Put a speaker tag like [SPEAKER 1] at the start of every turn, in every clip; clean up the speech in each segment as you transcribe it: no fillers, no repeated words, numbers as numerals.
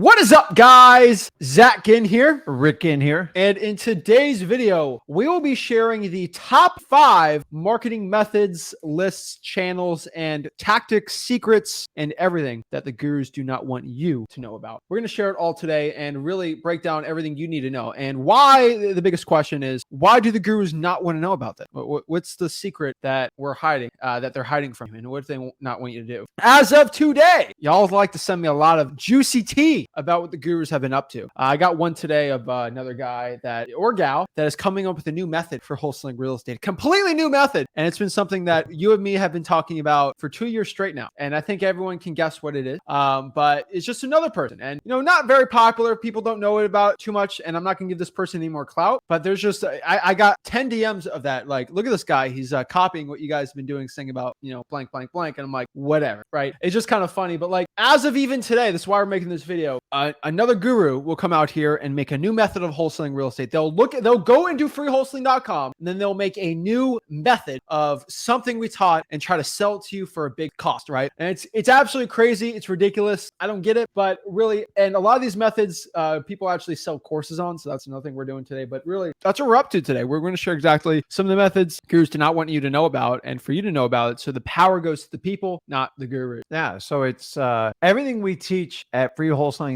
[SPEAKER 1] What is up, guys? Zach Ginn here.
[SPEAKER 2] Rick Ginn here.
[SPEAKER 1] And in today's video, we will be sharing the top 5 marketing methods, lists, channels, and tactics, secrets, and everything that the gurus do not want you to know about. We're going to share it all today and really break down everything you need to know. And why, the biggest question is, why do the gurus not want to know about that? What's the secret that we're hiding, that they're hiding from you? And what do they not want you to do? As of today, y'all like to send me a lot of juicy tea about what the gurus have been up to. I got one today of another guy or gal that is coming up with a new method for wholesaling real estate, completely new method. And it's been something that you and me have been talking about for 2 years straight now. And I think everyone can guess what it is. But it's just another person and, not very popular. People don't know it about too much. And I'm not going to give this person any more clout, but there's just, I got 10 DMs of that. Like, look at this guy. He's copying what you guys have been doing, saying about, blank, blank, blank. And I'm like, whatever, right? It's just kind of funny. But like, as of even today, this is why we're making this video. Another guru will come out here and make a new method of wholesaling real estate. They'll go and do freewholesaling.com, and then they'll make a new method of something we taught and try to sell it to you for a big cost, right? And it's absolutely crazy. It's ridiculous. I don't get it, but really, and a lot of these methods, people actually sell courses on. So that's another thing we're doing today. But really, that's what we're up to today. We're going to share exactly some of the methods gurus do not want you to know about, and for you to know about it. So the power goes to the people, not the gurus.
[SPEAKER 2] Yeah. So it's everything we teach at freewholesaling.com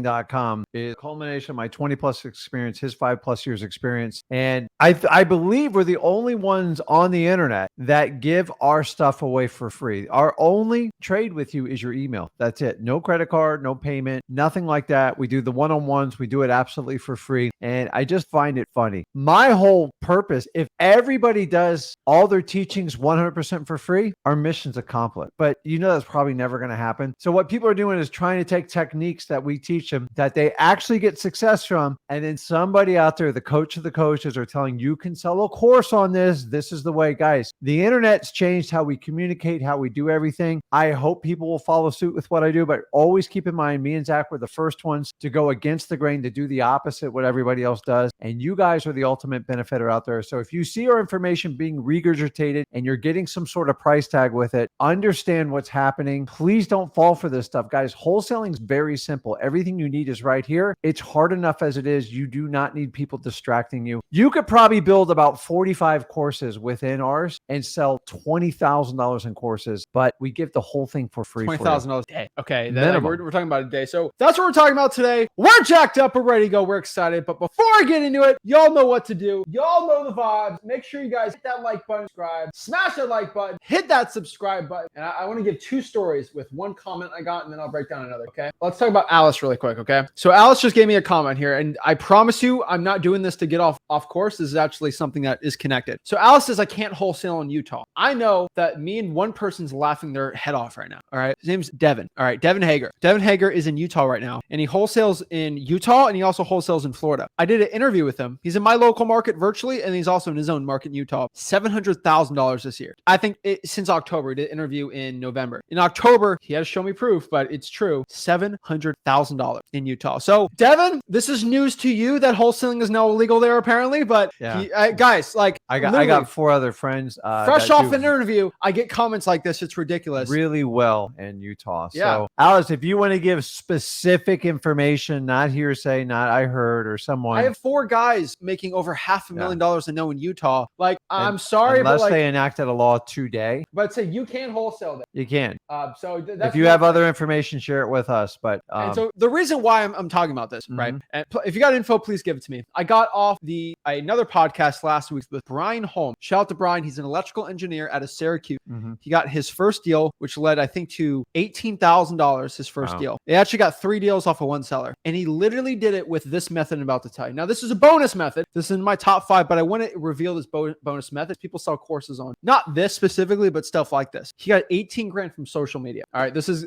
[SPEAKER 2] is a culmination of my 20 plus experience, his 5+ years experience. And I believe we're the only ones on the internet that give our stuff away for free. Our only trade with you is your email. That's it. No credit card, no payment, nothing like that. We do the one-on-ones. We do it absolutely for free. And I just find it funny. My whole purpose, if everybody does all their teachings 100% for free, our mission's accomplished. But that's probably never going to happen. So what people are doing is trying to take techniques that we teach them that they actually get success from. And then somebody out there, the coach of the coaches, are telling you can sell a course on this. This is the way, guys. The internet's changed how we communicate, how we do everything. I hope people will follow suit with what I do, but always keep in mind, me and Zach were the first ones to go against the grain, to do the opposite what everybody else does. And you guys are the ultimate benefiter out there. So if you see our information being regurgitated and you're getting some sort of price tag with it, understand what's happening. Please don't fall for this stuff, guys. Wholesaling is very simple. Everything you need is right here. It's hard enough as it is. You do not need people distracting you. You could probably build about 45 courses within ours and sell $20,000 in courses, but we give the whole thing for free.
[SPEAKER 1] $20,000 a day. Okay. We're talking about a day. So that's what we're talking about today. We're jacked up. We're ready to go. We're excited. But before I get into it, y'all know what to do. Y'all know the vibes. Make sure you guys hit that like button, subscribe, smash that like button, hit that subscribe button. And I want to give 2 stories with one comment I got, and then I'll break down another. Okay. Let's talk about Alice really quick. Okay. So Alice just gave me a comment here, and I promise you, I'm not doing this to get off course. This is actually something that is connected. So Alice says, I can't wholesale in Utah. I know that me and one person's laughing their head off right now. All right. His name's Devin. All right. Devin Hager. Devin Hager is in Utah right now, and he wholesales in Utah, and he also wholesales in Florida. I did an interview with him. He's in my local market virtually, and he's also in his own market in Utah. $700,000 this year. I think since October. He did an interview in November. In October, he had to show me proof, but it's true. $700,000 in Utah. So Devin, this is news to you that wholesaling is now illegal there apparently, but yeah. Guys, like
[SPEAKER 2] I got 4 other friends
[SPEAKER 1] fresh off an interview. I get comments like this. It's ridiculous.
[SPEAKER 2] Really well in Utah.
[SPEAKER 1] Yeah.
[SPEAKER 2] So Alice, if you want to give specific information, not hearsay, not I heard or someone.
[SPEAKER 1] I have 4 guys making over $500,000 in Utah. Like, I'm sorry,
[SPEAKER 2] unless
[SPEAKER 1] but
[SPEAKER 2] they enacted a law today.
[SPEAKER 1] But say you can't wholesale there.
[SPEAKER 2] You can.
[SPEAKER 1] So
[SPEAKER 2] if you have other information, share it with us. But
[SPEAKER 1] and so the reason why I'm talking about this, right? And if you got info, please give it to me. I got off another podcast last week with Brian Holmes. Shout out to Brian. He's an electrical engineer out of Syracuse. He got his first deal, which led, I think, to $18,000. His first deal. They actually got 3 deals off of one seller, and he literally did it with this method I'm about to tell you. Now, this is a bonus method. This is in my top 5, but I want to reveal this bonus method. People sell courses on not this specifically, but stuff like this. He got 18 grand from social media. All right, this is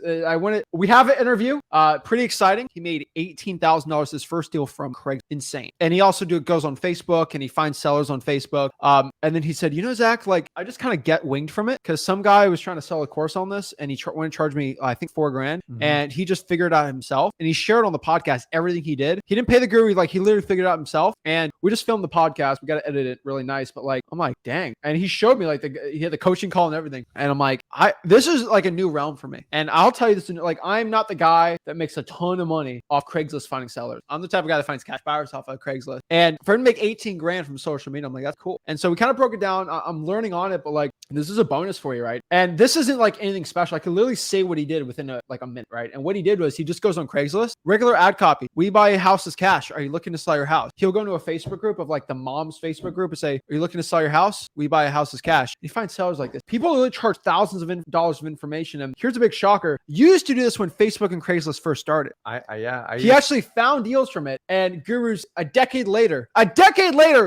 [SPEAKER 1] we have an interview. Pretty exciting. He made $18,000 his first deal from Craig. Insane. And he also goes on Facebook and he finds sellers on Facebook. And then he said, Zach, like I just kind of get winged from it because some guy was trying to sell a course on this and he wanted to charge me, I think, $4 grand. And he just figured it out himself and he shared on the podcast everything he did. He didn't pay the guru. Like he literally figured it out himself. And we just filmed the podcast. We got to edit it really nice, but like, I'm like, dang. And he showed me like he had the coaching call and everything. And I'm like, this is like a new realm for me. And I'll tell you this, like, I'm not the guy that makes a ton of money off Craigslist finding sellers. I'm the type of guy that finds cash buyers off of Craigslist. And for him to make 18 grand from social media, I'm like, that's cool. And so we kind of broke it down. I'm learning on it, but like, this is a bonus for you, right? And this isn't like anything special. I could literally say what he did within a minute, right? And what he did was he just goes on Craigslist, regular ad copy. We buy houses cash. Are you looking to sell your house? He'll go into a Facebook group of like the mom's Facebook group and say, are you looking to sell your house? We buy a house as cash. You find sellers like this. People really charge thousands of dollars of information. And here's a big shocker. You used to do this when Facebook and Craigslist first started. He actually found deals from it, and gurus a decade later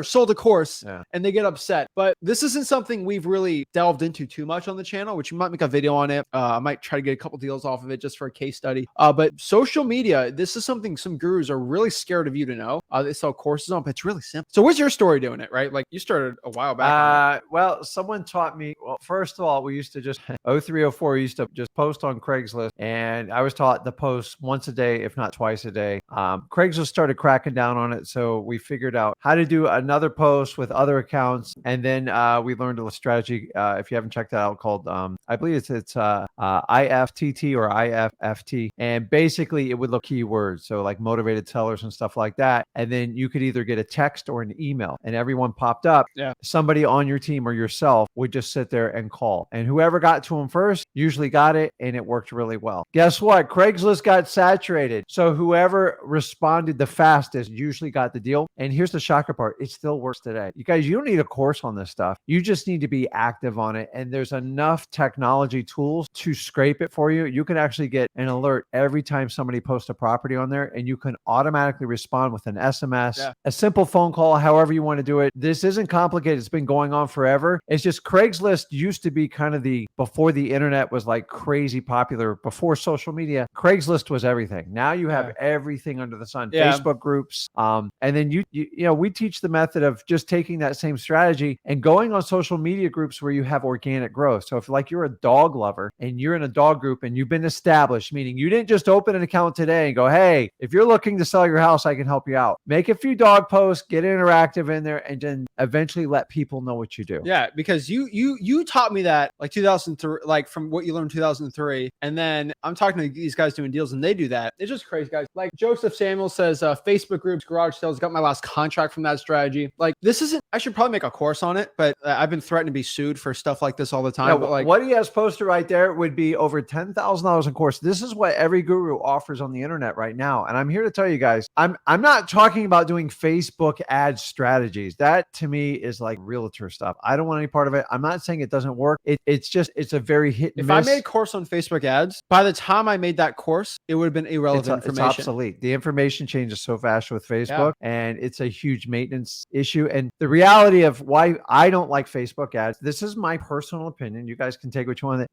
[SPEAKER 1] sold a course, and they get upset. But this isn't something we've really delved into too much on the channel, which we might make a video on it. I might try to get a couple deals off of it just for a case study. But social media, this is something some gurus are really scared of you to know. They sell courses on, but it's really simple. So what's your story doing it, right? Like you started a while back.
[SPEAKER 2] Well, someone taught me, well, first of all, we used to just 0304, we used to just post on Craigslist, and I was taught to post once a day, if not twice a day. Craigslist started cracking down on it. So we figured out how to do another post with other accounts. And then we learned a strategy, if you haven't checked that out, called, I believe it's IFTT or IFFT. And basically it would look keywords. So like motivated sellers and stuff like that. And then you could either get a text or an email, and everyone popped up. Somebody on your team or yourself would just sit there and call. And whoever got to them first usually got it, and it worked really well. Guess what? Craigslist got saturated. So whoever responded the fastest usually got the deal. And here's the shocker part. It still works today. You guys, you don't need a course on this stuff. You just need to be active on it. And there's enough technology tools to scrape it for you. You can actually get an alert every time somebody posts a property on there, and you can automatically respond with an SMS, a simple phone call, however you want to do it. This isn't complicated. It's been going on forever. It's just Craigslist used to be kind of before the internet was like crazy popular, before social media, Craigslist was everything. Now you have everything under the sun, Facebook groups. And then you know, we teach the method of just taking that same strategy and going on social media groups where you have organic growth. So if like you're a dog lover and you're in a dog group and you've been established, meaning you didn't just open an account today and go, hey, if you're looking to sell your house, I can help you out. Make a few dog posts, get interactive in there, and then eventually let people know what you do.
[SPEAKER 1] Yeah, because you taught me that like 2003, like from what you learned in 2003. And then I'm talking to these guys doing deals and they do that. It's just crazy, guys. Like Joseph Samuel says, Facebook groups, garage sales, got my last contract from that strategy. Like this isn't, I should probably make a course on it, but I've been threatened to be sued for stuff like this all the time.
[SPEAKER 2] Yeah,
[SPEAKER 1] but like
[SPEAKER 2] what he has posted right there would be over $10,000 in course. This is what every guru offers on the internet right now. And I'm here to tell you guys, I'm not talking about doing Facebook ad strategies. That to me is like realtor stuff. I don't want any part of it. I'm not saying it doesn't work. It's a very hit and miss.
[SPEAKER 1] If I made a course on Facebook ads, by the time I made that course, it would have been irrelevant information.
[SPEAKER 2] It's obsolete. The information changes so fast with Facebook, and it's a huge maintenance issue. And the reality of why I don't like Facebook ads, this is my personal opinion. You guys can take what you want.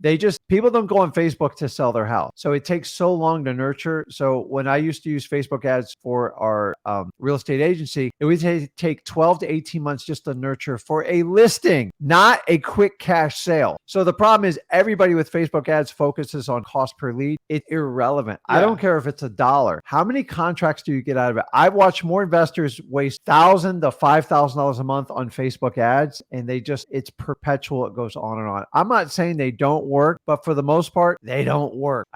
[SPEAKER 2] People don't go on Facebook to sell their house. So it takes so long to nurture. So when I used to use Facebook ads for our real estate agency, it would take 12 to 18 months just to nurture for a listing, not a quick cash sale. So the problem is everybody with Facebook ads focuses on cost per lead. It's irrelevant. I don't care if it's $1. How many contracts do you get out of it? I've watched more investors waste $1,000 to $5,000 a month on Facebook ads, and it's perpetual. It goes on and on. I'm not saying they don't work, but for the most part, they don't work.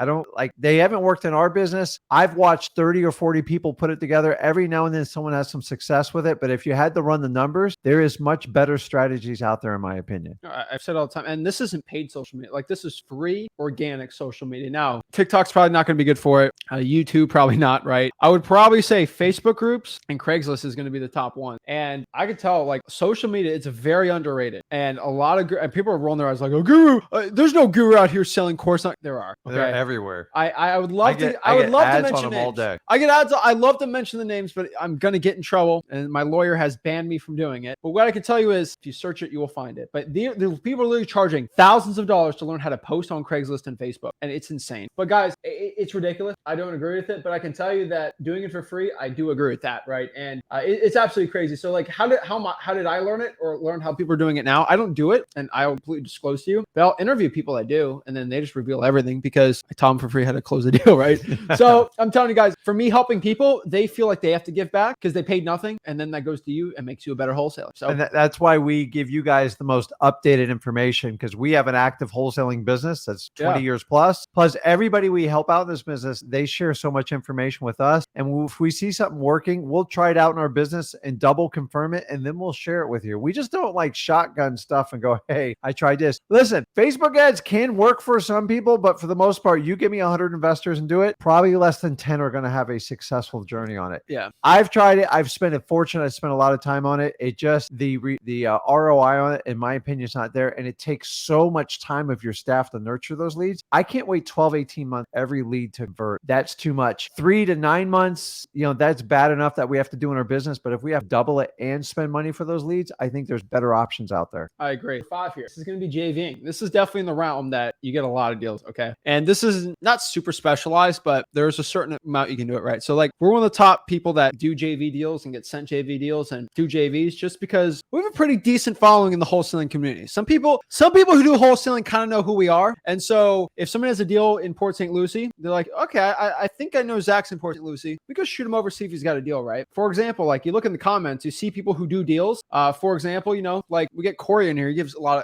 [SPEAKER 2] They haven't worked in our business. I've watched 30 or 40 people put it together. Every now and then someone has some success with it, but if you had to run the numbers, there is much better strategies out there, in my opinion.
[SPEAKER 1] I've said all the time, and this isn't paid social media. Like this is free, organic social media. Now, TikTok's probably not going to be good for it. YouTube, probably not, right? I would probably say Facebook groups and Craigslist is going to be the top one. And I could tell like social media, it's very underrated. And a lot of people are rolling their eyes like, oh, guru, there's no guru out here selling course. There are. Okay?
[SPEAKER 2] They're everywhere.
[SPEAKER 1] I would love I would love to mention names.
[SPEAKER 2] All day.
[SPEAKER 1] I get ads. I love to mention the names, but I'm going to get in trouble. And my lawyer has banned me from doing it. But what I can tell you is if you search it, you will find it. But the people are literally charging thousands of dollars to learn how to post on Craigslist and Facebook. And it's insane. But guys, it's ridiculous. I don't agree with it, but I can tell you that doing it for free, I do agree with that, right? And it's absolutely crazy. So like, how did I learn it or learn how people are doing it now? I don't do it, and I'll completely disclose to you. But I'll interview people that do, and then they just reveal everything because I tell them for free how to close the deal, right? So I'm telling you guys, for me helping people, they feel like they have to give back because they paid nothing, and then that goes to you and makes you a better wholesaler. wholesaling. So
[SPEAKER 2] And that's why we give you guys the most updated information, because we have an active wholesaling business that's 20 years plus. Plus, everybody we help out in this business, they share so much information with us. And if we see something working, we'll try it out in our business and double confirm it, and then we'll share it with you. We just don't like shotgun stuff and go, hey, I tried this. Listen, Facebook ads can work for some people, but for the most part, you give me 100 investors and do it, probably less than 10 are going to have a successful journey on it.
[SPEAKER 1] Yeah.
[SPEAKER 2] I've tried it. I've spent a fortune. I've spent a lot of time on it. It just, the ROI on it, in my opinion, is not there. And it takes so much time of your staff to nurture those leads. I can't wait 12, 18 months every lead to convert. That's too much. 3 to 9 months, that's bad enough that we have to do in our business. But if we have to double it and spend money for those leads, I think there's better options out there.
[SPEAKER 1] I agree. 5 here. This is going to be JVing. This is definitely in the realm that you get a lot of deals. Okay. And this is not super specialized, but there's a certain amount you can do it, right? So like we're one of the top people that do JV deals and get sent JV deals and do JVs just because we have a pretty decent following in the wholesaling community. Some people who do wholesaling kind of know who we are. And so if someone has a deal in Port St. Lucie, they're like, okay, I think I know Zach's in Port St. Lucie. We go shoot him over, see if he's got a deal, right? For example, like you look in the comments, you see people who do deals. For example, like we get Corey in here.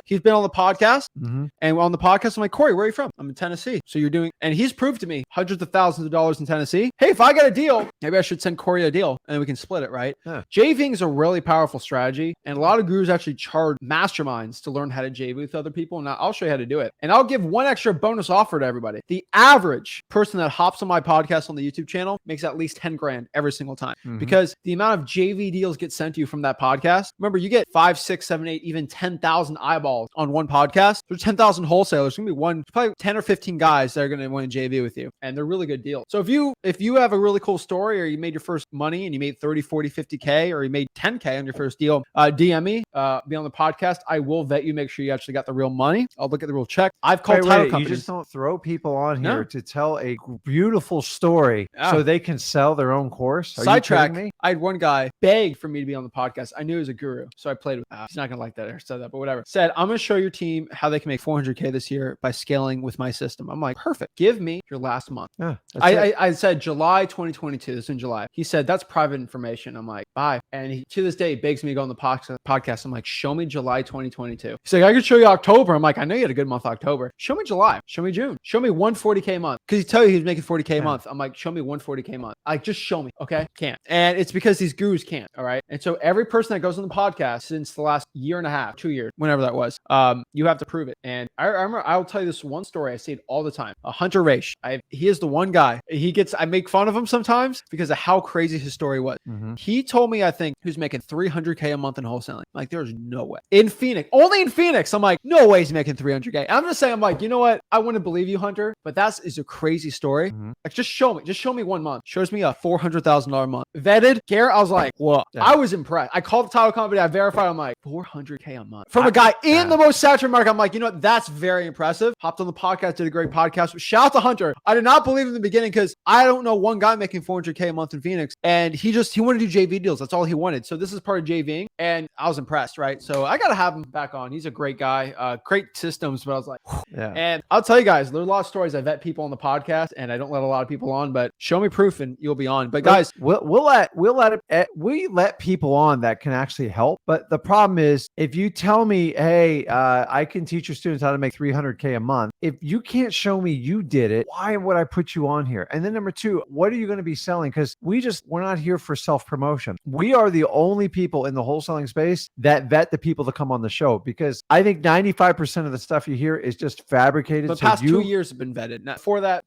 [SPEAKER 1] He's been on the podcast.
[SPEAKER 2] Mm-hmm.
[SPEAKER 1] And on the podcast, I'm like, Corey, where are you from? I'm in Tennessee. So you're doing, and he's proved to me hundreds of thousands of dollars in Tennessee. Hey, if I get a deal, maybe I should send Corey a deal and we can split it, right?
[SPEAKER 2] Yeah.
[SPEAKER 1] JVing is a really powerful strategy. And a lot of gurus actually charge masterminds to learn how to JV with other people. And I'll show you how to do it. And I'll give one extra bonus offer to everybody. The average person that hops on my podcast on the YouTube channel makes at least 10 grand every single time because the amount of JV deals get sent to you from that podcast. Remember, you get 5, 6, 7, 8, even 10,000 eyeballs on one podcast. There's 10,000 wholesalers. There's going to be probably 10 or 15 guys that are going to want to JV with you. And they're really good deals. So if you have a really cool story or you made your first money and you made 30, 40, 50K or you made 10K on your first deal, DM me, be on the podcast. I will vet you, make sure you actually got the real money. I'll look at the real check. I've called title companies.
[SPEAKER 2] You just don't throw people on here to tell a beautiful story so they can sell their own course.
[SPEAKER 1] Sidetrack. I had one guy beg for me to be on the podcast. I knew he was a guru. So I played with he's not going to like that or said that, but whatever. Said, I'm going to show your team how they can make 400K this year by scaling with my system. I'm like, perfect. Give me your last month.
[SPEAKER 2] Yeah,
[SPEAKER 1] I said July 2022. This is in July. He said, that's private information. I'm like, bye. And he, to this day, begs me to go on the podcast. I'm like, show me July 2022. He's like, I can show you October. I'm like, I know you had a good month, October. Show me July. Show me June. Show me 140K a month. Because he tell you he's making 40K a month. I'm like, show me 140K a month. Like, just show me. Okay. Can't. And it's because these gurus can't. All right. And so every person that goes on the podcast since the last year and a half, 2 years, whenever that was, you have to prove it. And I remember, I'll tell you this one story. I say it all the time. Hunter Raish. He is the one guy. I make fun of him sometimes because of how crazy his story was. He told me, I think he was making 300K a month in wholesaling. Like, there's no way. In Phoenix, only in Phoenix. I'm like, no way he's making 300K. I'm just saying, I'm like, you know what? I wouldn't believe you, Hunter, but that is a crazy story. Like, just show me 1 month. Shows me a $400,000 month. Vetted, Garrett, I was like, whoa. Yeah. I was impressed. I called the title company. I verified. I'm like, 400K a month. From a guy in the most saturated market. I'm like, you know what? That's very impressive. Hopped on the podcast, did a great podcast. Shout out to Hunter. I did not believe in the beginning because I don't know one guy making 400K a month in Phoenix. And he wanted to do JV deals. That's all he wanted. So this is part of JVing. And I was impressed, right? So I got to have him back on. He's a great guy, great systems. But I was like, yeah. And I'll tell you guys, there's a lot of stories. I vet people on the podcast and I don't let a lot of people on, but show me proof and you'll be on. But guys,
[SPEAKER 2] we let people on that can actually help. But the problem is if you tell me, hey, I can teach your students how to make 300K a month. If you can't show me you did it, why would I put you on here? And then number two, what are you going to be selling? Because we're not here for self-promotion. We are the only people in the wholesaling space that vet the people that come on the show, because I think 95% of the stuff you hear is just fabricated.
[SPEAKER 1] The past 2 years have been vetted. Before that,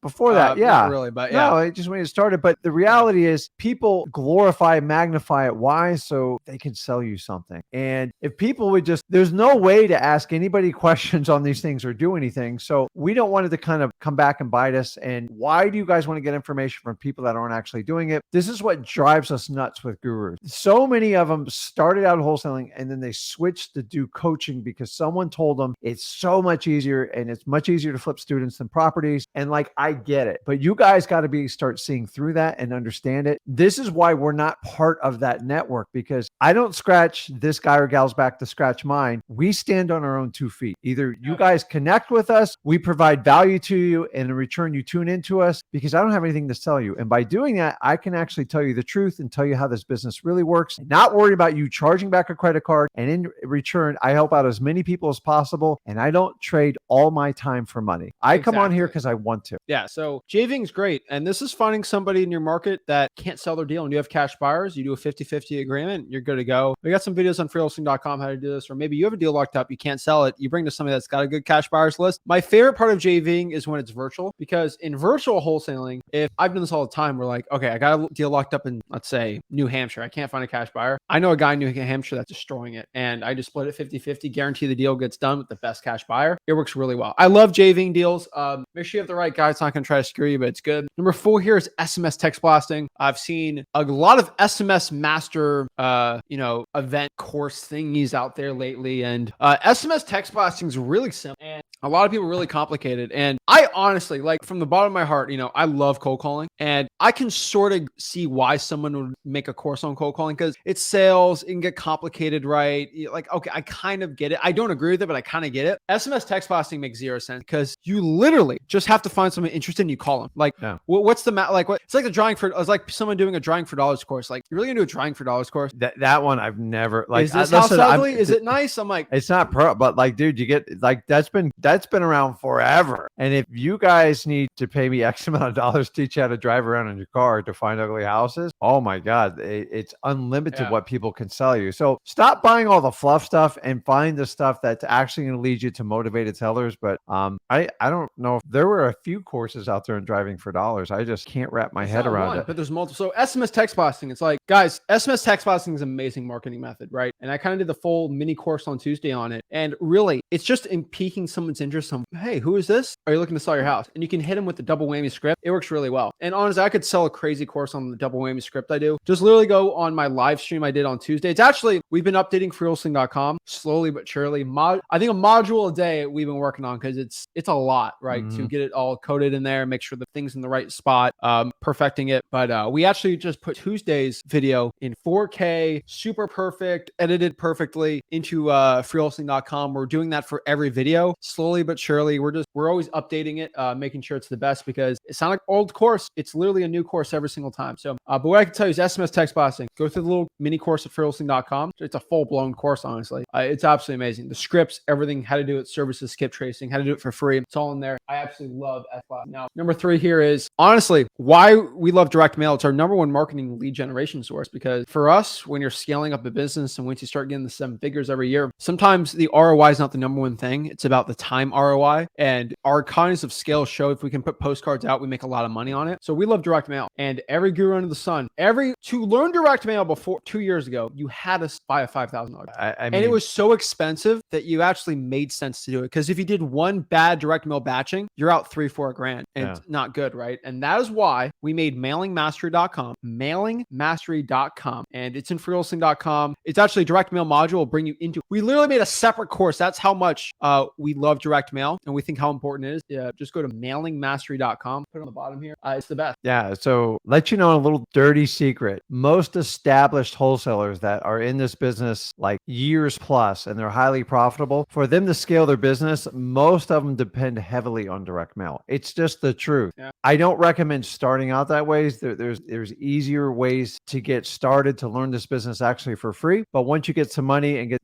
[SPEAKER 2] yeah.
[SPEAKER 1] Not really, but yeah.
[SPEAKER 2] No, it just when it started. But the reality is people glorify, magnify it. Why? So they can sell you something. And if people would there's no way to ask anybody questions on these things or do anything. So we don't want it to kind of come back and bite us. And why do you guys want to get information from people that aren't actually doing it? This is what drives us nuts with gurus. So many of them started out wholesaling and then they switched to do coaching because someone told them it's so much easier and it's much easier to flip students than properties. And like, I get it, but you guys got to start seeing through that and understand it. This is why we're not part of that network, because I don't scratch this guy or gal's back to scratch mine. We stand on our own 2 feet. Either you guys connect with us, we provide value to you, and in return, you tune into us, because I don't have anything to sell you. And by doing that, I can actually tell you the truth and tell you how this business really works, not worry about you charging back a credit card. And in return, I help out as many people as possible. And I don't trade all my time for money. I come on here because I want to.
[SPEAKER 1] Yeah. So JVing is great. And this is finding somebody in your market that can't sell their deal and you have cash buyers. You do a 50-50 agreement, you're good to go. We got some videos on freewholesaling.com how to do this. Or maybe you have a deal locked up, you can't sell it. You bring to somebody that's got a good cash buyers list. My favorite part of JVing is when it's virtual, because in virtual wholesaling, if I've done this all the time, we're like, okay, I got a deal locked up in, let's say, New Hampshire. I can't find a cash buyer. I know a guy in New Hampshire that's destroying it. And I just split it 50-50, guarantee the deal gets done with the best cash buyer. It works really well. I love JVing deals. Make sure you have the right guy. It's not going to try to screw you, but it's good. Number 4 here is SMS text blasting. I've seen a lot of SMS master, event course thingies out there lately. And SMS text blasting is really simple. And a lot of people really complicated. And I honestly, like, from the bottom of my heart, I love cold calling, and I can sort of see why someone would make a course on cold calling, because it's sales. It can get complicated, right? Like, okay, I kind of get it. I don't agree with it, but I kind of get it. SMS text blasting makes 0 sense, because you literally just have to find someone interested and you call them. Like, what's the like? What? It's like the drawing for. It's like someone doing a drawing for dollars course. Like, you're really gonna do a drawing for dollars course?
[SPEAKER 2] That one I've never like.
[SPEAKER 1] Is this house ugly? Is it nice? I'm like,
[SPEAKER 2] it's not pro, but like, dude, you get like that's been around forever. And if you guys need to pay me X amount of dollars to teach you how to drive around in your car to find ugly houses, oh my God, it's unlimited what people can sell you. So stop buying all the fluff stuff and find the stuff that's actually going to lead you to motivated sellers. But I don't know if there were a few courses out there in driving for dollars. I just can't wrap my head around it.
[SPEAKER 1] But there's multiple. So SMS text blasting, it's like, guys, SMS text blasting is an amazing marketing method, right? And I kind of did the full mini course on Tuesday on it. And really, it's just in piquing someone's interest. Hey, who is this? Are you looking to sell your house? And you can hit them with the double whammy script. It works really well. And honestly, I could sell a crazy course on the double whammy script I do. Just literally go on my live stream I did on Tuesday. It's actually, we've been updating freewholesaling.com slowly but surely. I think a module a day we've been working on, because it's a lot, right? To get it all coded in there, make sure the thing's in the right spot, perfecting it. But we actually just put Tuesday's video in 4K, super perfect, edited perfectly into freewholesaling.com. We're doing that for every video, slowly but surely. We're always updating it, making sure it's the best, because it's not like old course. It's literally a new course every single time. So, but what I can tell you is SMS text blasting. Go through the little mini course at freewholesaling.com. It's a full-blown course, honestly. It's absolutely amazing. The scripts, everything, how to do it, services, skip tracing, how to do it for free. It's all in there. I absolutely love SMS. Now, number 3 here is, honestly, why we love direct mail. It's our number 1 marketing lead generation source, because for us, when you're scaling up a business and once you start getting the 7 figures every year, sometimes the ROI is not the number 1 thing. It's about the time ROI. And our economies of scale show if we can put postcards out, we make a lot of money on it. So we love direct mail. And every guru under the sun, to learn direct mail before 2 years ago, you had to buy a $5,000. And it was so expensive that you actually made sense to do it. Because if you did one bad direct mail batching, you're out $3-4 grand, and it's not good, right? And that is why we made mailingmastery.com, and it's in freewholesaling.com. It's actually a direct mail module will bring you into. We literally made a separate course. That's how much we love direct mail, and we think how important it is. Just go to mailingmastery.com. Put it on the bottom here. It's the best.
[SPEAKER 2] Yeah. So let you know a little dirty secret. Most established wholesalers that are in this business like years plus, and they're highly profitable, for them to scale their business, most of them depend heavily on direct mail. It's just the truth. Yeah. I don't recommend starting out that way. There's easier ways to get started to learn this business actually for free. But once you get some money and get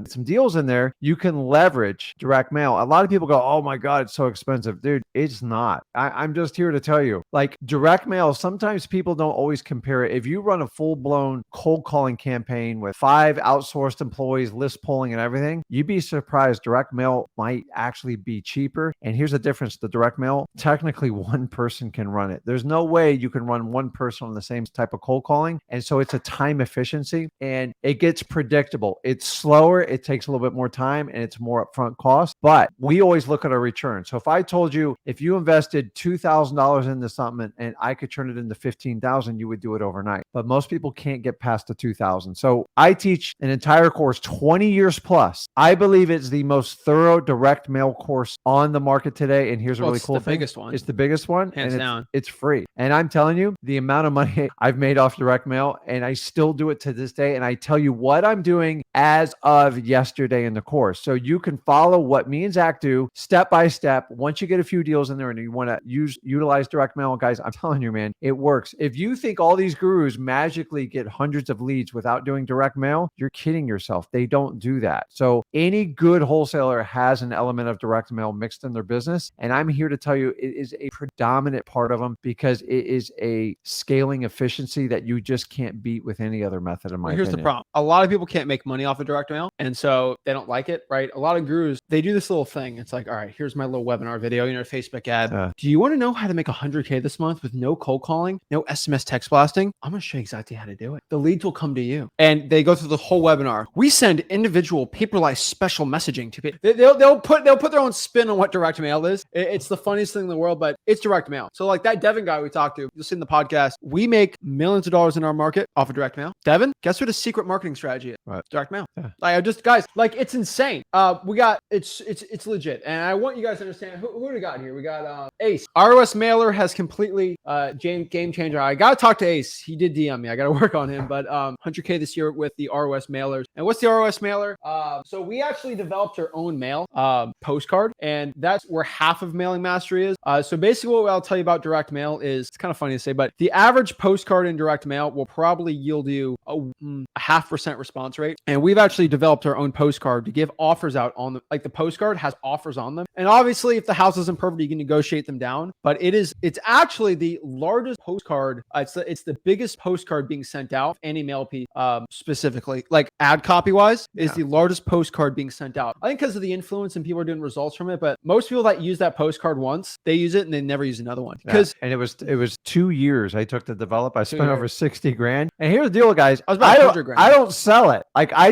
[SPEAKER 2] some deals in there, you can leverage direct mail. A lot of people go, oh my God, it's so expensive. Dude, it's not. I'm just here to tell you, like, direct mail, sometimes people don't always compare it. If you run a full-blown cold calling campaign with 5 outsourced employees, list polling and everything, you'd be surprised. Direct mail might actually be cheaper. And here's the difference. The direct mail, technically 1 person can run it. There's no way you can run 1 person on the same type of cold calling. And so it's a time efficiency, and it gets predictable. It's slower. It takes a little bit more time, and it's more upfront cost, but we always look at our return. So if I told you, if you invested $2,000 into something and I could turn it into $15,000, you would do it overnight. but most people can't get past the 2,000. So I teach an entire course, 20 years plus. I believe it's the most thorough direct mail course on the market today. And here's a really cool thing.
[SPEAKER 1] Biggest one.
[SPEAKER 2] It's the biggest one.
[SPEAKER 1] Hands down.
[SPEAKER 2] It's free. And I'm telling you, the amount of money I've made off direct mail, and I still do it to this day. And I tell you what I'm doing as of yesterday in the course. So you can follow what me and Zach do step by step. Once you get a few deals in there and you want to utilize direct mail, guys, I'm telling you, man, it works. If you think all these gurus magically get hundreds of leads without doing direct mail, you're kidding yourself. They don't do that. So any good wholesaler has an element of direct mail mixed in their business. And I'm here to tell you it is a predominant part of them because it is a scaling efficiency that you just can't beat with any other method in my opinion.
[SPEAKER 1] Here's the problem. A lot of people can't make money off of direct mail. And so they don't like it, right? A lot of gurus, they do this little thing. It's like, all right, here's my little webinar video, Facebook ad. Do you want to know how to make 100K this month with no cold calling, no SMS text blasting? I'm going to show you exactly how to do it. The leads will come to you. And they go through the whole webinar. We send individual paperless special messaging to people. They'll put their own spin on what direct mail is. It's the funniest thing in the world, but it's direct mail. So like that Devin guy we talked to, you'll see in the podcast, we make millions of dollars in our market off of direct mail. Devin, guess what his secret marketing strategy is?
[SPEAKER 2] Right.
[SPEAKER 1] Direct mail.
[SPEAKER 2] Yeah.
[SPEAKER 1] Like guys, like it's insane. It's legit. And I want you guys to understand who do we got here? We got Ace. ROS mailer has completely game changer. I gotta talk to Ace. He did DM me. I gotta work on him. But 100K this year with the ROS mailers. And what's the ROS mailer? So we actually developed our own mail postcard, and that's where half of Mailing Mastery is. So basically what I'll tell you about direct mail is, it's kind of funny to say, but the average postcard in direct mail will probably yield you a 0.5% response rate. And we've actually developed our own postcard to give offers out on the postcard has offers on them. And obviously if the house isn't perfect, you can negotiate them down, but it's actually the largest postcard. It's the biggest postcard being sent out, any mail piece, specifically like ad copy wise is the largest postcard being sent out. I think because of the influence and people are doing results from it, but most people that use that postcard once, they use it and they never use another one.
[SPEAKER 2] And it was 2 years I took to develop. I spent over 60 grand. And here's the deal, guys.
[SPEAKER 1] I was about 100 grand.
[SPEAKER 2] I don't sell it. Like I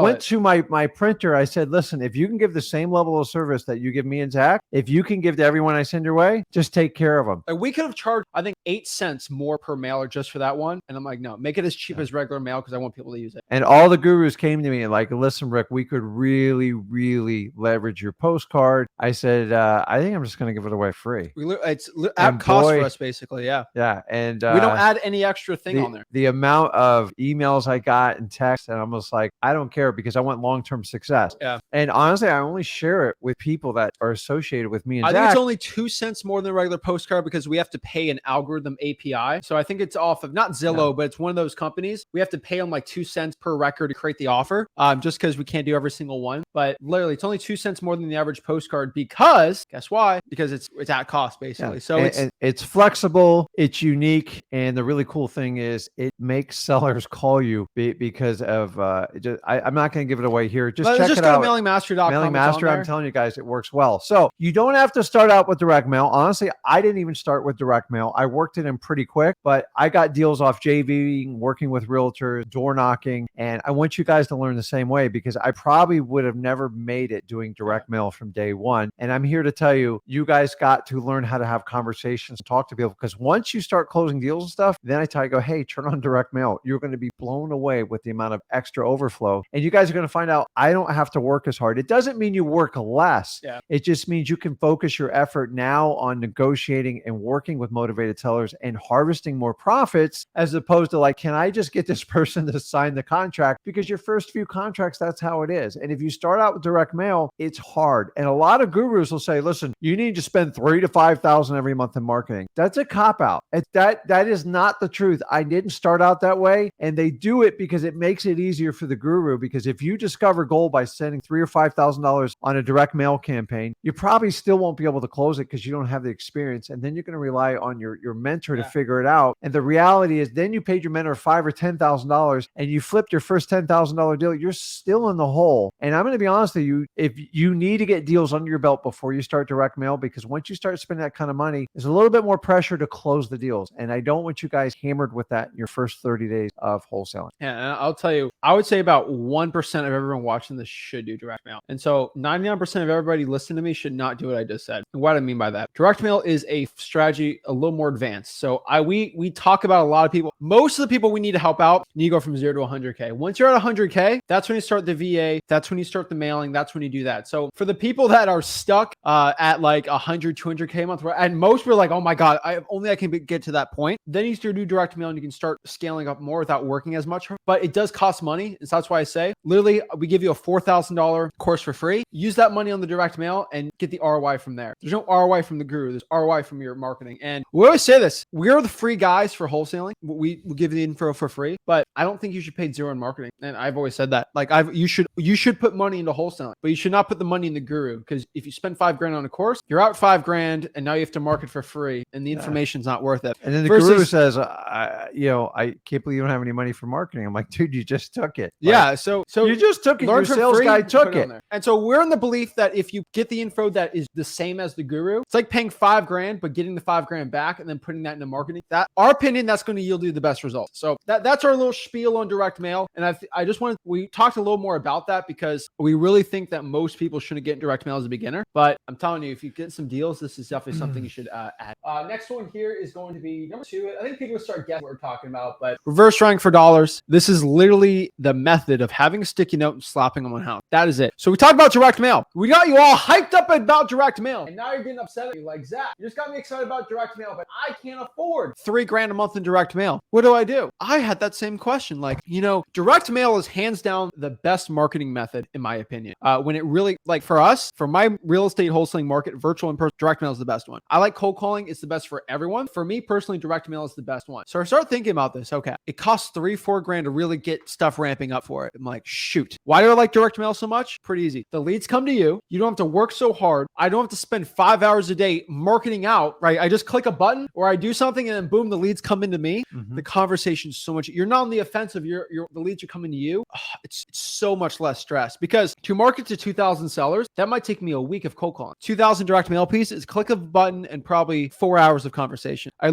[SPEAKER 2] went
[SPEAKER 1] it.
[SPEAKER 2] to my printer. I said, listen, if you can give the same level of service that you give me and Zach, if you can give to everyone I send your way, just take care of them.
[SPEAKER 1] Like we could have charged, I think, 8 cents more per mailer just for that one. And I'm like, no, make it as cheap as regular mail because I want people to use it.
[SPEAKER 2] And all the gurus came to me and like, listen, Rick, we could really, really leverage your postcard. I said, I think I'm just going to give it away free.
[SPEAKER 1] It's at cost for us, basically. Yeah.
[SPEAKER 2] Yeah. And
[SPEAKER 1] we don't add any extra thing on there.
[SPEAKER 2] The amount of emails I got and text, and I'm just like, I don't care because I want long-term success.
[SPEAKER 1] Yeah.
[SPEAKER 2] And honestly, I only share it with people that are associated with me and
[SPEAKER 1] I
[SPEAKER 2] Zach.
[SPEAKER 1] think it's only 2 cents more than a regular postcard because we have to pay an algorithm API. So I think it's off of not Zillow, but it's one of those companies. We have to pay them like 2 cents per record to create the offer, just because we can't do every single one. But literally, it's only 2 cents more than the average postcard because guess why? Because it's at cost basically. Yeah. So
[SPEAKER 2] it's flexible, it's unique, and the really cool thing is it makes sellers call you because of I'm not going to give it away here. Just check it out.
[SPEAKER 1] Mailingmastery.com.
[SPEAKER 2] Mailing Master, I'm telling you guys, it works well. So you don't have to start out with direct mail. Honestly, I didn't even start with direct mail. I worked it in pretty quick, but I got deals off JV, working with realtors, door knocking, and I want you guys to learn the same way because I probably would have never made it doing direct mail from day one. And I'm here to tell you, you guys got to learn how to have conversations, talk to people, because once you start closing deals and stuff, then I tell you, go, hey, turn on direct mail. You're going to be blown away with the amount of extra overflow. And you guys are going to find out I don't have to work as hard. It doesn't mean you work less.
[SPEAKER 1] Yeah.
[SPEAKER 2] It just means you can focus your effort now on negotiating and working with motivated sellers and harvesting more profits, as opposed to like, can I just get this person to sign the contract? Because your first few contracts, that's how it is. And if you start out with direct mail, it's hard. And a lot of gurus will say, listen, you need to spend $3,000 to $5,000 every month in marketing. That's a cop-out. That is not the truth. I didn't start out that way. And they do it because it makes it easier for the guru. Because if you discover gold by sending $3,000 or $5,000 on a direct mail campaign, you probably still won't be able to close it because you don't have the experience. And then you're going to rely on your mentor to figure it out. And the reality is then you paid your mentor $5,000 or $10,000 and you flipped your first $10,000 deal. You're still in the hole. And I'm going to be honest with you, if you need to get deals under your belt before you start direct mail, because once you start spending that kind of money, there's a little bit more pressure to close the deals. And I don't want you guys hammered with that in your first 30 days of wholesaling.
[SPEAKER 1] Yeah, and I'll tell you, I would say about 1% of everyone watching this should do direct mail. And so 99% of everybody listening to me should not do what I just said. And what I mean by that, direct mail is a strategy a little more advanced. So we talk about out a lot of people. Most of the people we need to help out need to go from 0 to 100K. Once you're at 100K, that's when you start the VA. That's when you start the mailing. That's when you do that. So for the people that are stuck at like 100, 200K a month, and most were like, oh my God, I can get to that point. Then you start to do direct mail and you can start scaling up more without working as much. But it does cost money. And so that's why I say, literally, we give you a $4,000 course for free. Use that money on the direct mail and get the ROI from there. There's no ROI from the guru. There's ROI from your marketing. And we always say this, we're the free guys for wholesaling. We give the info for free, but I don't think you should pay zero in marketing. And I've always said that. Like you should put money into wholesaling, but you should not put the money in the guru, because if you spend $5,000 on a course, you're out $5,000 and now you have to market for free and the information's not worth it.
[SPEAKER 2] And then the guru says, I can't believe you don't have any money for marketing. I'm like, dude, you just took it.
[SPEAKER 1] Yeah. So
[SPEAKER 2] you just took it. Your sales guy took it.
[SPEAKER 1] And so we're in the belief that if you get the info that is the same as the guru, it's like paying $5,000, but getting the $5,000 back and then putting that into marketing. That, our opinion, that's going to yield you the best results. So that's our little spiel on direct mail. And we talked a little more about that because we really think that most people shouldn't get direct mail as a beginner. But I'm telling you, if you get some deals, this is definitely something you should add. Next one here is going to be number 2. I think people will start guessing what we're talking about, but reverse drawing for dollars. This is literally the method of having a sticky note and slapping them on house. That is it. So we talked about direct mail. We got you all hyped up about direct mail. And now you're getting upset at me like, Zach, you just got me excited about direct mail, but I can't afford $3,000 a month in direct mail. What do? I had that same question. Like, direct mail is hands down the best marketing method, in my opinion. When it really, like for us, for my real estate wholesaling market, virtual and personal, direct mail is the best one. I like cold calling. It's the best for everyone. For me personally, direct mail is the best one. So I start thinking about this. Okay, it costs $3-4 to really get stuff ramping up for it. I'm like, shoot, why do I like direct mail so much? Pretty easy. The leads come to you. You don't have to work so hard. I don't have to spend 5 hours a day marketing out, right? I just click a button or I do something and then boom, the leads come into me. Mm-hmm. The conversation's so much. You're not on the offensive. The leads are coming to you. It's so much less stress, because to market to 2,000 sellers, that might take me a week of cold calling. 2,000 direct mail pieces, click a button and probably 4 hours of conversation. I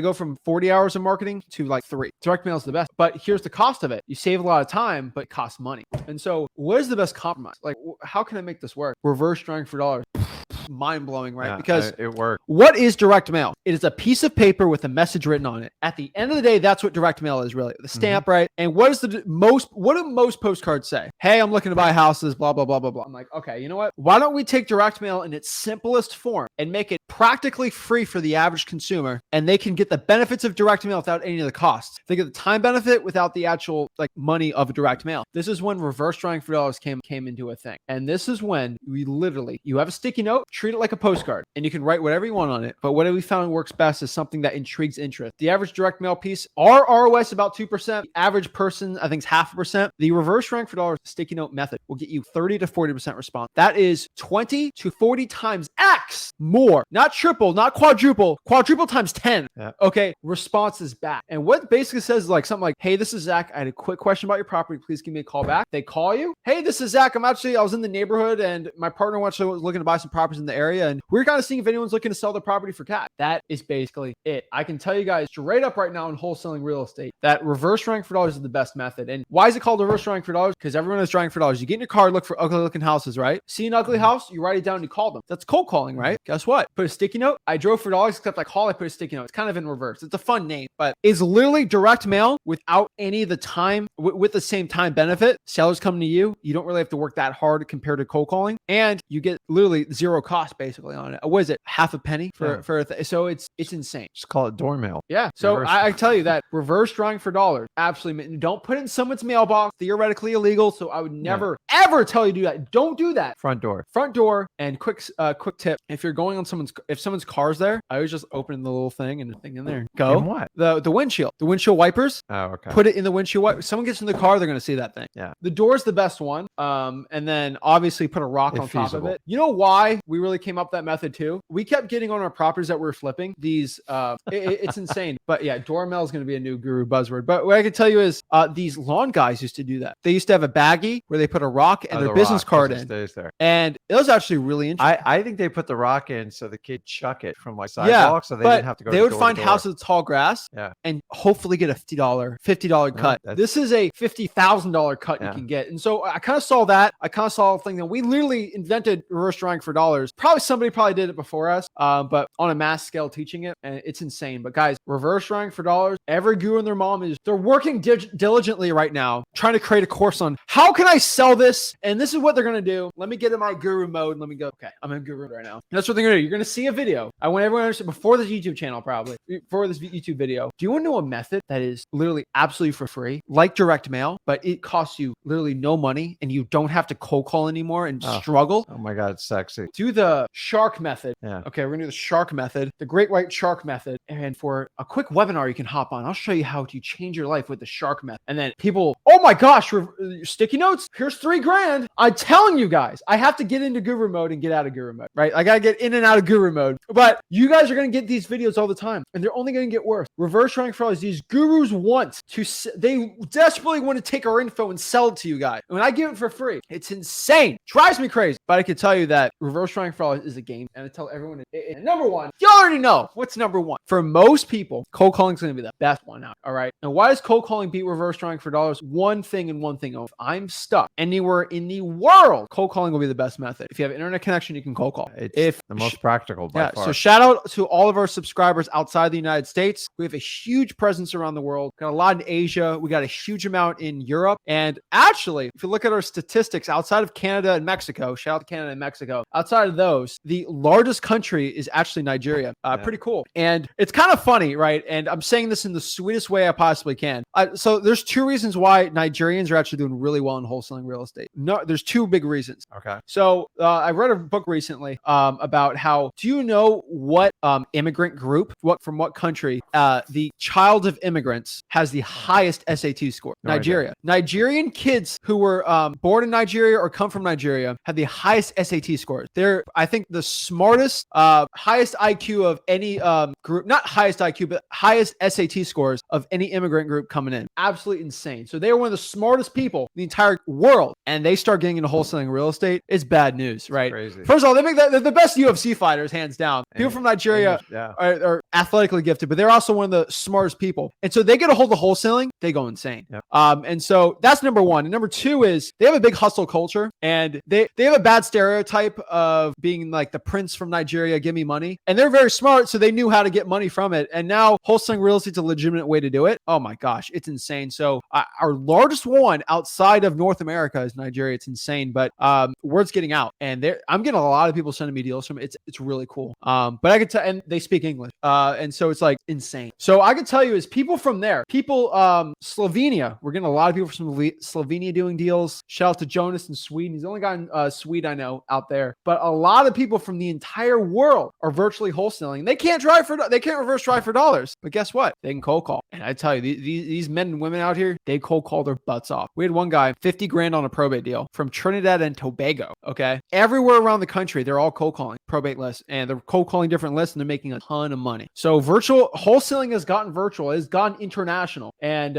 [SPEAKER 1] go from 40 hours of marketing to like 3. Direct mail is the best, but here's the cost of it. You save a lot of time, but it costs money. And so what is the best compromise? Like, how can I make this work? Reverse drawing for dollars. Mind-blowing, right?
[SPEAKER 2] Yeah,
[SPEAKER 1] because
[SPEAKER 2] it worked.
[SPEAKER 1] What is direct mail? It is a piece of paper with a message written on it. At the end of the day, that's what direct mail is, really. The stamp, right? And what do most postcards say? Hey, I'm looking to buy houses, blah, blah, blah, blah, blah. I'm like, okay, you know what? Why don't we take direct mail in its simplest form and make it practically free for the average consumer, and they can get the benefits of direct mail without any of the costs. They get the time benefit without the actual money of direct mail. This is when reverse drawing for dollars came into a thing. And this is when you have a sticky note, treat it like a postcard, and you can write whatever you want on it. But what we found works best is something that intrigues interest. The average direct mail piece, our ROS about 2%. The average person, I think, is 0.5%. The reverse drawing for dollars sticky note method will get you 30 to 40% response. That is 20 to 40 times X more. Not triple, not quadruple times 10. Yeah. Okay. Response is back. And what basically says is something like, hey, this is Zach. I had a quick question about your property. Please give me a call back. They call you. Hey, this is Zach. I was in the neighborhood and my partner was looking to buy some properties in the area. And we're kind of seeing if anyone's looking to sell their property for cash. That is basically it. I can tell you guys straight up right now in wholesaling real estate that reverse drawing for dollars is the best method. And why is it called reverse drawing for dollars? Because everyone is drawing for dollars. You get in your car, look for ugly looking houses, right? See an ugly house, you write it down and you call them. That's cold calling, right? Guess what? Put a sticky note. I drove for dollars, except I put a sticky note. It's kind of in reverse. It's a fun name, but it's literally direct mail without any of the time, with the same time benefit. Sellers come to you. You don't really have to work that hard compared to cold calling, and you get literally zero cost basically on it. What is it? Half a penny for so it's insane.
[SPEAKER 2] Just call it door mail.
[SPEAKER 1] Yeah. So I tell you that reverse drawing for dollars, absolutely. Don't put it in someone's mailbox. Theoretically illegal. So I would never ever tell you to do that. Don't do that.
[SPEAKER 2] Front door.
[SPEAKER 1] And quick tip: if you're going on someone's car's there, I always just open the little thing and the thing in there. Go.
[SPEAKER 2] And what?
[SPEAKER 1] The windshield wipers.
[SPEAKER 2] Oh, okay.
[SPEAKER 1] Put it in the windshield wiper. Someone gets in the car, they're going to see that thing.
[SPEAKER 2] Yeah.
[SPEAKER 1] The door's the best one. And then obviously put a rock on top of it. You know why we really came up with that method too? We kept getting on our properties that we're flipping these. It's insane. But yeah, doormail is going to be a new guru buzzword. But what I can tell you is these lawn guys used to do that. They used to have a baggie where they put a rock and their business card in.
[SPEAKER 2] Stays there.
[SPEAKER 1] And it was actually really interesting.
[SPEAKER 2] I think they put the rock in so the kid chuck it from sidewalk, so they didn't have to go.
[SPEAKER 1] They would find houses with tall grass, and hopefully get a $50 cut. This is a $50,000 cut you can get. And so I kind of saw that. I kind of saw a thing that we literally invented reverse drawing for dollars Probably somebody did it before us, but on a mass scale teaching it, and it's insane. But guys, reverse drawing for dollars. Every guru and their mom they're working diligently right now, trying to create a course on how can I sell this, and this is what they're gonna do. Let me get in my guru mode. Let me go. Okay, I'm in guru right now. And that's what they're gonna do. You're gonna see a video. I want everyone to understand before this YouTube channel, probably before this YouTube video. Do you want to know a method that is literally absolutely for free, like direct mail, but it costs you literally no money, and you don't have to cold call anymore and struggle?
[SPEAKER 2] Oh my God, it's sexy.
[SPEAKER 1] Do the shark method.
[SPEAKER 2] Yeah.
[SPEAKER 1] Okay, we're gonna do the shark method, the great white shark method. And for a quick webinar you can hop on, I'll show you how to change your life with the shark method. And then people, oh my gosh, sticky notes, here's $3,000. I'm telling you guys, I have to get into guru mode and get out of guru mode, right? I gotta get in and out of guru mode. But you guys are gonna get these videos all the time, and they're only gonna get worse. Reverse drawing for dollars. These gurus they desperately want to take our info and sell it to you guys. And when I give it for free, it's insane. Drives me crazy. But I can tell you that reverse drawing for dollars is a game. And I tell everyone, number one, you already know what's number one. For most people, cold calling is going to be the best one out. All right. Now, why does cold calling beat reverse drawing for dollars? One thing and one thing only. If I'm stuck anywhere in the world, cold calling will be the best method. If you have internet connection, you can cold call.
[SPEAKER 2] It's the most practical by far.
[SPEAKER 1] So shout out to all of our subscribers outside the United States. We have a huge presence around the world. Got a lot in Asia. We got a huge amount in Europe. And actually, if you look at our statistics outside of Canada and Mexico, shout out to Canada and Mexico, outside of those, the largest country is actually Nigeria. Pretty cool. And it's kind of funny, right? And I'm saying this in the sweetest way I possibly can. So there's two reasons why Nigerians are actually doing really well in wholesaling real estate. No, there's two big reasons.
[SPEAKER 2] Okay.
[SPEAKER 1] So I read a book recently about how, do you know what immigrant group, from what country, the child of immigrants has the highest SAT score?
[SPEAKER 2] No
[SPEAKER 1] Nigeria.
[SPEAKER 2] idea.
[SPEAKER 1] Nigerian kids who were born in Nigeria or come from Nigeria have the highest SAT scores. They're, I think, the smartest, highest IQ of any group, not highest IQ, but highest SAT scores of any immigrant group coming in. Absolutely insane. So they are one of the smartest people in the entire world, and they start getting into wholesaling real estate. It's bad news, right?
[SPEAKER 2] Crazy.
[SPEAKER 1] First of all, they're the best UFC fighters, hands down. People from Nigeria are athletically gifted, but they're also one of the smartest people. And so they get a hold of wholesaling, they go insane.
[SPEAKER 2] Yep.
[SPEAKER 1] And so that's number one. And number two is they have a big hustle culture, and they have a bad stereotype of being like the prince from Nigeria, give me money. And they're very smart, so they knew how to get money from it. And now wholesaling real estate's a legitimate way to do it. Oh my gosh, it's insane. So our largest one outside of North America is Nigeria. It's insane, but word's getting out, and I'm getting a lot of people sending me deals from it. It's really cool. But I could tell, and they speak English, and so it's like insane. So I could tell you is people from there, Slovenia, we're getting a lot of people from Slovenia doing deals. Shout out to Jonas in Sweden. He's the only guy in Sweden I know out there. But a lot of people from the entire world are virtually wholesaling. They can't reverse drive for dollars. But guess what? They can cold call. And I tell you, these men and women out here, they cold call their butts off. We had one guy, $50,000 on a probate deal from Trinidad and Tobago. Okay. Everywhere around the country, they're all cold calling probate lists, and they're cold calling different lists, and they're making a ton of money. So virtual wholesaling has gotten virtual. It has gotten international, and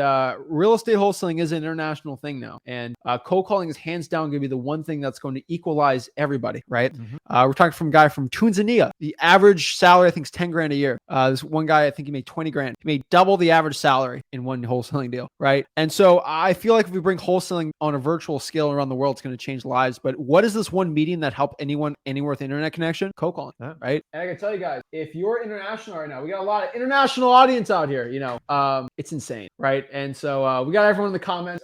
[SPEAKER 1] real estate wholesaling is an international thing now. And cold calling is hands down going to be the one thing that's going to equalize everybody, right? Mm-hmm. We're talking from a guy from Tanzania. The average salary, I think, is $10,000 a year. This one guy, I think he made $20,000. He made double the average salary in one wholesaling deal, right? And so I feel like if we bring wholesaling on a virtual scale around the world, it's going to change lives. But what is this one medium that helped anyone anywhere with internet connection? Cold calling, right? And I can tell you guys, if you're international right now, we got a lot of international audience out here, it's insane, right? And so we got everyone in the comments,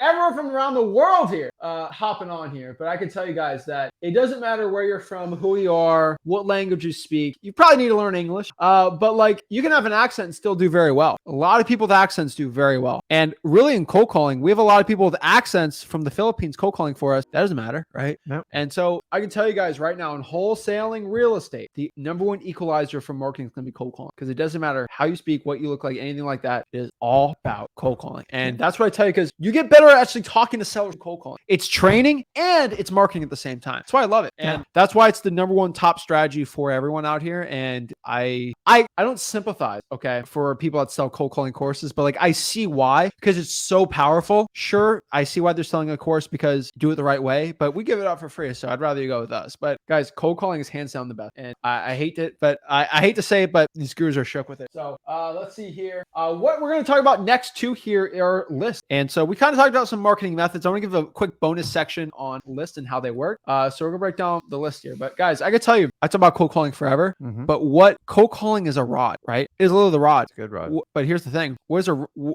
[SPEAKER 1] everyone from around the world here hopping on here. But I can tell you guys that it doesn't matter where you're from, who you are, what language you speak. You probably need to learn English, but like you can have an accent and still do very well. A lot of people with accents do very well. And really in cold calling, we have a lot of people with accents from the Philippines cold calling for us. That doesn't matter, right? Nope. And so I can tell you guys right now, in wholesaling real estate, the number one equalizer for marketing is going to be cold calling, because it doesn't matter how you speak, what you look like, anything like that. It is all about cold calling. And that's what I tell you, because you get better at actually talking to sellers cold calling. It's training and it's marketing at the same time. That's why I love it. And that's why it's the number one top strategy for everyone out here. And I don't sympathize, okay, for people that sell cold calling courses, but like I see why, because it's so powerful. Sure, I see why they're selling a course, because do it the right way, but we give it out for free. So I'd rather you go with us. But guys, cold calling is hands down the best. And I hate it, but I hate to say it, but these gurus are shook with it. So let's see here. What we're going to talk about next too here are lists. And so we kind of talked about some marketing methods. I want to give a quick bonus section on lists and how they work. So we're gonna break down the list here. But guys, I can tell you, I talk about cold calling forever. But what cold calling is a rod, right? Is a little of the rod.
[SPEAKER 2] It's a good rod.
[SPEAKER 1] But here's the thing: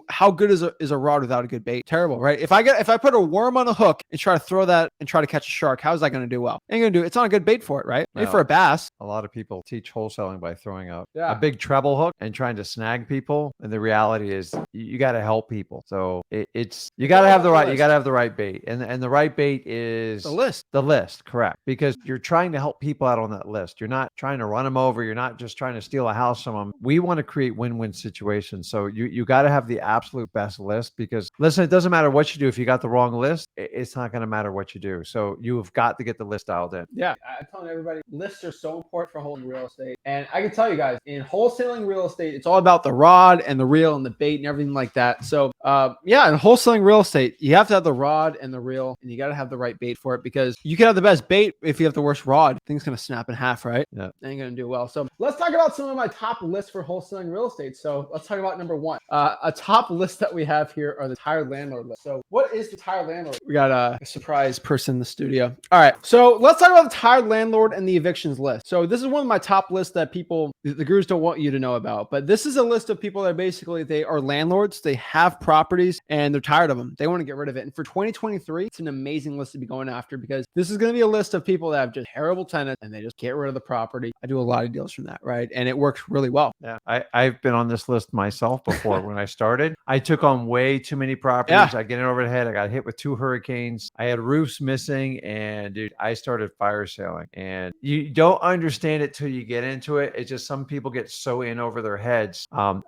[SPEAKER 1] how good is a rod without a good bait? Terrible, right? If I put a worm on a hook and try to throw that and try to catch a shark, how is that going to do well? Ain't gonna do. It's not a good bait for it, right? Maybe for a bass.
[SPEAKER 2] A lot of people teach wholesaling by throwing out
[SPEAKER 1] Yeah.
[SPEAKER 2] a big treble hook and trying to snag people. And the reality is, you got to help people. So it's you got to have the right. You got to have the right bait, and the right bait is
[SPEAKER 1] The list.
[SPEAKER 2] The list, correct? Because you're trying to help people out on that list. You're not trying to run them over. You're not just trying to steal a house from them. We want to create win-win situations. So you got to have the absolute best list, because listen, it doesn't matter what you do. If you got the wrong list, it's not going to matter what you do. So you have got to get the list dialed in.
[SPEAKER 1] Yeah, I'm telling everybody, lists are so important for holding real estate. And I can tell you guys, in wholesaling real estate, it's all about the rod and the reel and the bait and everything like that. So yeah, in wholesaling real estate, you have to have the rod and the reel, and you got to have the right bait for it, because you can have the best bait if you have the worst rod. Thing's going to snap in half, right?
[SPEAKER 2] Yeah.
[SPEAKER 1] Ain't going to do well. So let's talk about some of my top lists for wholesaling real estate. So let's talk about number one. A top list that we have here are the tired landlord list. So what is the tired landlord? We got a surprise person in the studio. All right. So let's talk about the tired landlord and the evictions list. So this is one of my top lists that the gurus don't want you to know about, but this is a list of people that basically, they are landlords. They have properties and they're tired of them. They want to get rid of it. And for 2023, it's an amazing list to be going after, because this is going to be a list of people that have just terrible tenants and they just get rid of the property. I do a lot of deals from that, right? And it works really well.
[SPEAKER 2] Yeah, I've been on this list myself before. When I started, I took on way too many properties. I get it over the head. I got hit with 2 hurricanes. I had roofs missing, and dude, I started fire sailing. And you don't understand it till you get into it. It's just some people get so in over their heads. I'm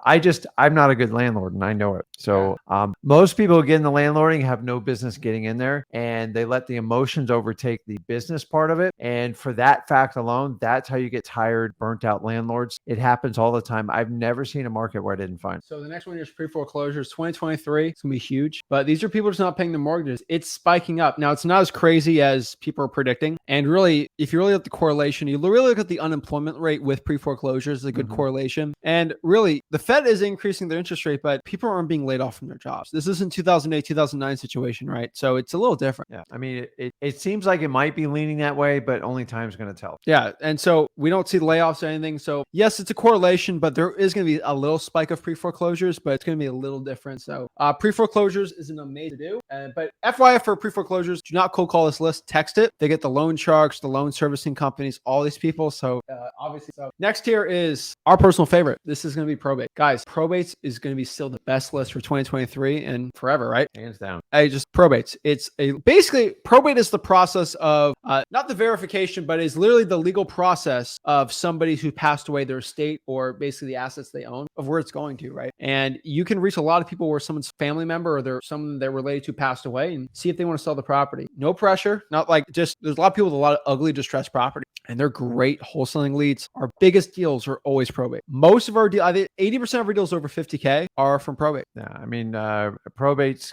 [SPEAKER 2] not a good landlord, and I know it. So most people who get in the landlording have no business getting in there, and they let the emotions overtake the business part of it. And for that fact alone, that's how you get tired, burnt out landlords. It happens all the time. I've never seen a market where I didn't find.
[SPEAKER 1] So the next one is pre-foreclosures. 2023, it's gonna be huge, but these are people just not paying their mortgages. It's spiking up. Now, it's not as crazy as people are predicting. And really, if you really look at the correlation, you really look at the unemployment rate with pre-foreclosures, a good correlation. And really, the Fed is increasing their interest rate, but people aren't being laid off from their jobs. This isn't 2008, 2009 situation, right? So it's a little different.
[SPEAKER 2] Yeah. I mean, it seems like it might be leaning that way, but only time's going to tell.
[SPEAKER 1] Yeah. And so we don't see layoffs or anything. So yes, it's a correlation, but there is going to be a little spike of pre-foreclosures, but it's going to be a little different. So pre-foreclosures is an amazing to do. But FYI for pre-foreclosures, do not cold call this list, text it. They get the loan sharks, the loan servicing companies, all these people. So obviously, so next here is our personal favorite. This is going to be probate. Guys, probates is going to be still the best list for 2023 and forever, right?
[SPEAKER 2] Hands down.
[SPEAKER 1] Just probates. Basically probate is the process of not the verification, but is literally the legal process of somebody who passed away, their estate, or basically the assets they own, of where it's going to, right? And you can reach a lot of people where someone's family member or someone they're related to passed away, and see if they want to sell the property. No pressure. Not like there's a lot of people with a lot of ugly distressed property, and they're great wholesaling leads. Our biggest deals are always probate. Most of our deals, I think 80% of our deals over 50K are from probate.
[SPEAKER 2] Yeah, I mean, probates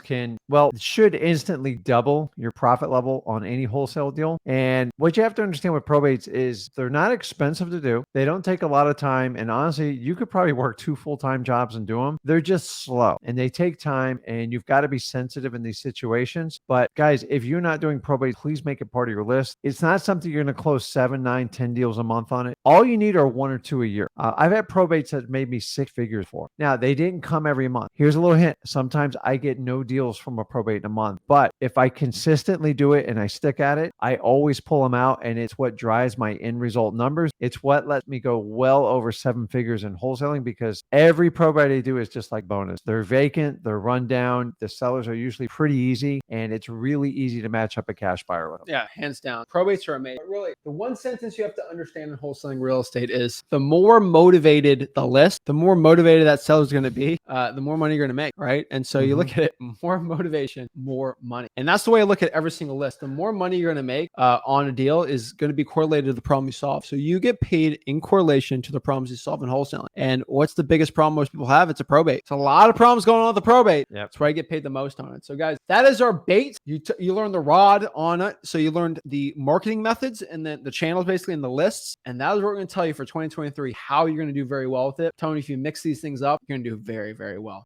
[SPEAKER 2] should instantly double your profit level on any wholesale deal. And what you have to understand with probates is they're not expensive to do. They don't take a lot of time. And honestly, you could probably work 2 full-time jobs and do them. They're just slow and they take time, and you've got to be sensitive in these situations. But guys, if you're not doing probate, please make it part of your list. It's not something you're going to close 7, 9, 10 deals a month on it. All you need are 1 or 2 a year. I've had probates that made me 6 figures for. Now, they didn't come every month. Here's a little hint. Sometimes I get no deals from a probate in a month, but if I consistently do it and I stick at it, I always pull them out, and it's what drives my end result numbers. It's what lets me go well over 7 figures in wholesaling, because every probate I do is just like bonus. They're vacant, they're run down. The sellers are usually pretty easy, and it's really easy to match up a cash buyer with them.
[SPEAKER 1] Yeah, hands down. Probates are amazing. But really, the one sentence you have to understand in wholesaling real estate is the more motivated the list, the more motivated that seller is going to be, the more money you're going to make, right? And so you look at it, more motivation, more money. And that's the way I look at every single list. The more money you're going to make on a deal is going to be correlated to the problem you solve. So you get paid in correlation to the problems you solve in wholesaling. And what's the biggest problem most people have? It's a probate. It's a lot of problems going on with the probate.
[SPEAKER 2] Yep.
[SPEAKER 1] That's where I get paid the most on it. So guys, that is our bait. You learned the rod on it. So you learned the marketing methods and then the channels basically and the lists. And that is what we're going to tell you for 2023, how you're going to do very well with it. Tony, if you mix these things up, you're going to do very, very well.